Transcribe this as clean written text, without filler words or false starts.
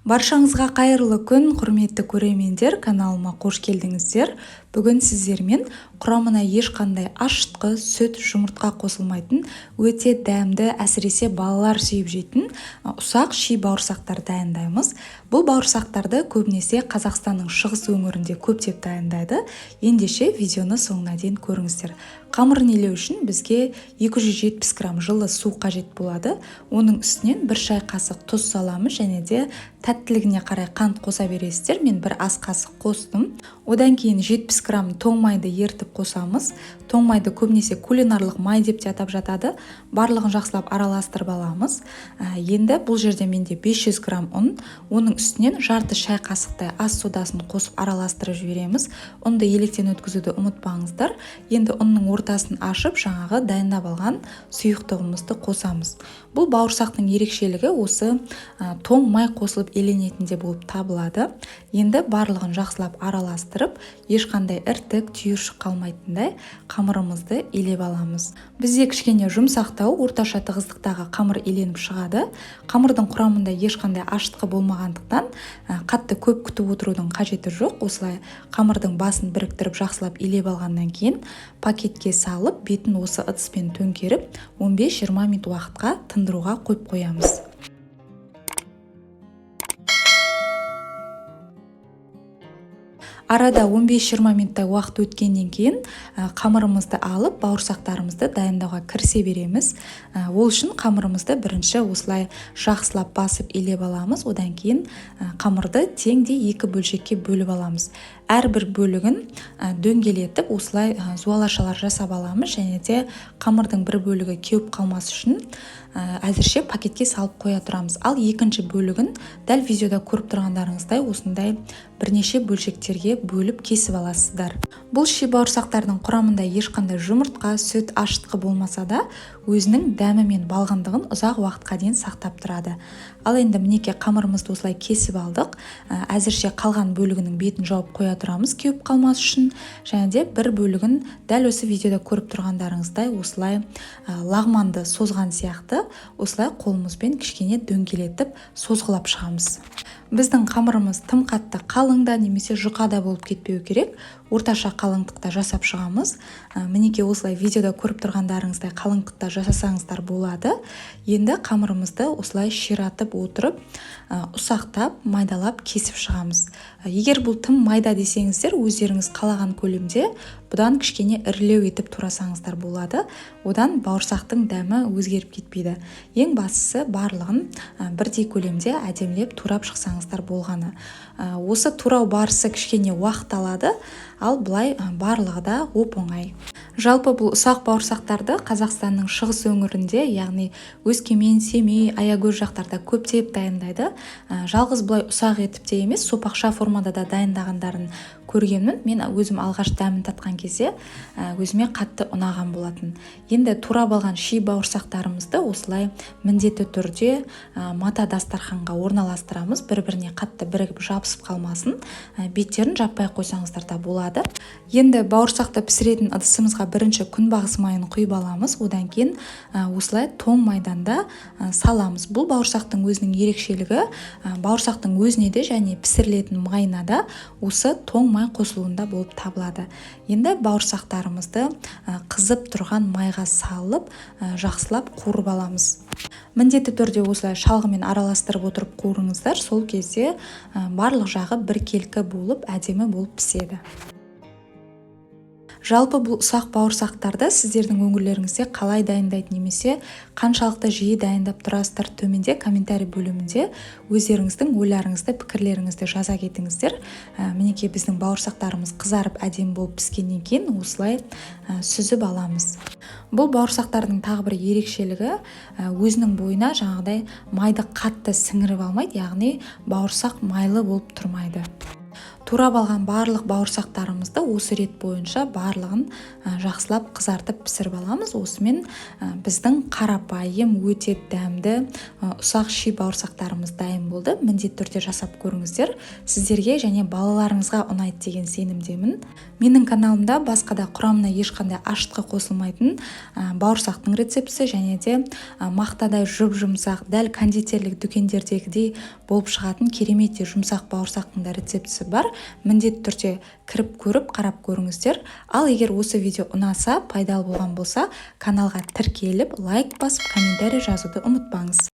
Баршаңызға қайырлы күн, құрметті көрермендер, каналыма қош келдіңіздер. Бүгін сіздермен құрамына ешқандай ашытқы, сүт, жұмыртқа қосылмайтын, өте дәмді, әсіресе балалар сүйіп жейтін ұсақ ши бауырсақтар дайындаймыз. Бұл бауырсақтарды көбінесе Қазақстанның шығыс өңірінде көптеп дайындайды. Ендеше видеоны соңына дейін көріңіздер. Қамырын илеу үшін бізге 270 грамм жылы су қажет болады. Оның үстінен 1 шай қасық тұз саламыз, және де тәттілігіне қарай қант қоса бересіздер. Мен 1 ас қасық қостым. Одан кейін 70 грамм тоң майды ертіп қосамыз. Тоң майды көбінесе кулинарлық май деп те атап жатады. Барлығын жақсылап араластырып аламыз. Енді бұл жерде менде 500 грамм ұн, оның үстінен жарты шай қасықтай ас содасын қосып араластырып жібереміз. Ұнды електен өткізуді ұмытпаңыздар. Енді ұнның ортасын ашып, жаңағы дайындап алған сұйықтығымызды қосамыз. Бұл бауырсақтың ерекшелігі осы тоң май қосылып еленетінде болып табылады. Енді барлығын жақсылап араластырып, ешқандай іртік, түйіршік қалмайтындай қамырымызды илеп аламыз. Бізде кішкене жұмсақтау, орташа тығыздықтағы қамыр иленіп шығады. Қамырдың құрамында ешқандай ашытқы болмағандықтан қатты көп күтіп отырудың қажеті жоқ. Осылай қамырдың басын біріктіріп жақсылап илеп алғаннан кейін пакетке салып, бетін осы ыдыспен төңкеріп 15-20 минут уақытқа тындыруға қойып қоямыз. Арада 15-20 минуттай уақыт өткеннен кейін қамырымызды алып, бауырсақтарымызды дайындауға кірісе береміз. Ол үшін қамырымызды бірінші осылай жақсылап басып илеп аламыз. Одан кейін қамырды теңдей 2 бөлшекке бөліп аламыз. Әрбір бөлігін дөңгелетіп, осылай зуалашалар жасап аламыз, және де қамырдың бір бөлігі кеуіп қалмас үшін әзірше пакетке салып қоя тұрамыз. Ал екінші бөлігін дәл видеода көріп тұрғандарыңыздай осындай бірнеше бөлшектерге бөліп кесіп аласыздар. Бұл ши бауырсақтардың құрамында ешқандай жұмыртқа, сүт, ашытқы болмаса да, өзінің дәмі мен балғындығын ұзақ уақытқа дейін сақтап тұрады. Ал енді мінеке қамырымызды осылай кесіп алдық. Әзірше қалған бөлігінің бетін жауып қоя тұрамыз, кеуіп қалмас үшін. Және де бір бөлігін дәл осы видеода көріп тұрғандарыңыздай осылай лағманды созған сияқты осылай қолымызбен кішкене дөңгелетіп созғылап шығамыз. Біздің қамырымыз тым қатты қалыңда немесе жұқада болып кетпеу керек. Орташа қалыңдықта жасап шығамыз. Мінеке осылай видеода көріп тұрғандарыңыздай қалыңдықта жасасаңыздар болады. Енді қамырымызды осылай ширатып отырып, ұсақтап, майдалап кесіп шығамыз. Егер бұл тым майда десеңіздер, өздеріңіз қалаған көлемде бұдан кішкене ірілеу етіп турасаңыздар болады. Одан бауырсақтың дәмі өзгеріп кетпейді. Ең бастысы барлығын бірдей көлемде әдемілеп турап шықсаңыздар болғаны. Осы турау барысы кішкене уақыт алады, ал бұлай барлығы да оп-оңай. Жалпы бұл ұсақ бауырсақтарды Қазақстанның шығыс өңірінде, яғни Өскемен, Семей, Аягөз жақтарда көптеп дайындайды. Жалғыз бұлай ұсақ етіп те емес, сопақша формада да дайындағандарын көргенмін. Мен өзім алғаш дәмін татқан кезде өзіме қатты ұнаған болатын. Енді турап алған ши бауырсақтарымызды осылай міндетті түрде мата дастарханға орналастырамыз. Бір-біріне қатты бірігіп жабысып қалмасын. Беттерін жаппай қойсаңыздар да болады. Енді бауырсақты пісіретін ыдысымызға бірінші күнбағыс майын құйып аламыз. Одан кейін осылай тоң майданда саламыз. Бұл бауырсақтың өзінің ерекшелігі, бауырсақтың өзіне де және пісірілетін майына да осы тоң май қосылуында болып табылады. Енді бауырсақтарымызды қызып тұрған майға салып, жақсылап қуырып аламыз. Міндетті түрде осылай шалғымен араластырып отырып қуырыңыздар. Сол кезде барлық жағы біркелкі болып, әдемі болып піседі. Жалпы бұл ұсақ бауырсақтарды сіздердің өңірлеріңізде қалай дайындайды немесе қаншалықты жиі дайындап тұрасыздар, төменде комментарий бөлімінде өздеріңіздің ойларыңызды, пікірлеріңізді жаза кетіңіздер. Мінеке біздің бауырсақтарымыз қызарып әдемі болып піскеннен кейін осылай сүзіп аламыз. Бұл бауырсақтардың тағы бір ерекшелігі өзінің бойына жаңағыдай майды қатты сіңіріп алмайды, яғни бауырсақ майлы болып тұрмайды. турап алған барлық бауырсақтарымызды осы рет бойынша барлығын жақсылап қызартып пісіріп аламыз. Осымен біздің қарапайым, өте дәмді ұсақ ши бауырсақтарымыз дайын болды. Міндетті түрде жасап көріңіздер. Сіздерге және балаларыңызға ұнайды деген сенімдемін. Менің каналымда басқа да құрамына ешқандай ашытқы қосылмайтын бауырсақтың рецептісі және де мақтадай жұп-жұмсақ, дәл кондитерлік дүкендердегідей болып шығатын керемет жұмсақ бауырсақтың да рецептісі бар. Міндетті түрде кіріп көріп, қарап көріңіздер. Ал егер осы видео ұнаса, пайдалы болған болса, каналға тіркеліп, лайк басып, комментарий жазуды ұмытпаңыз.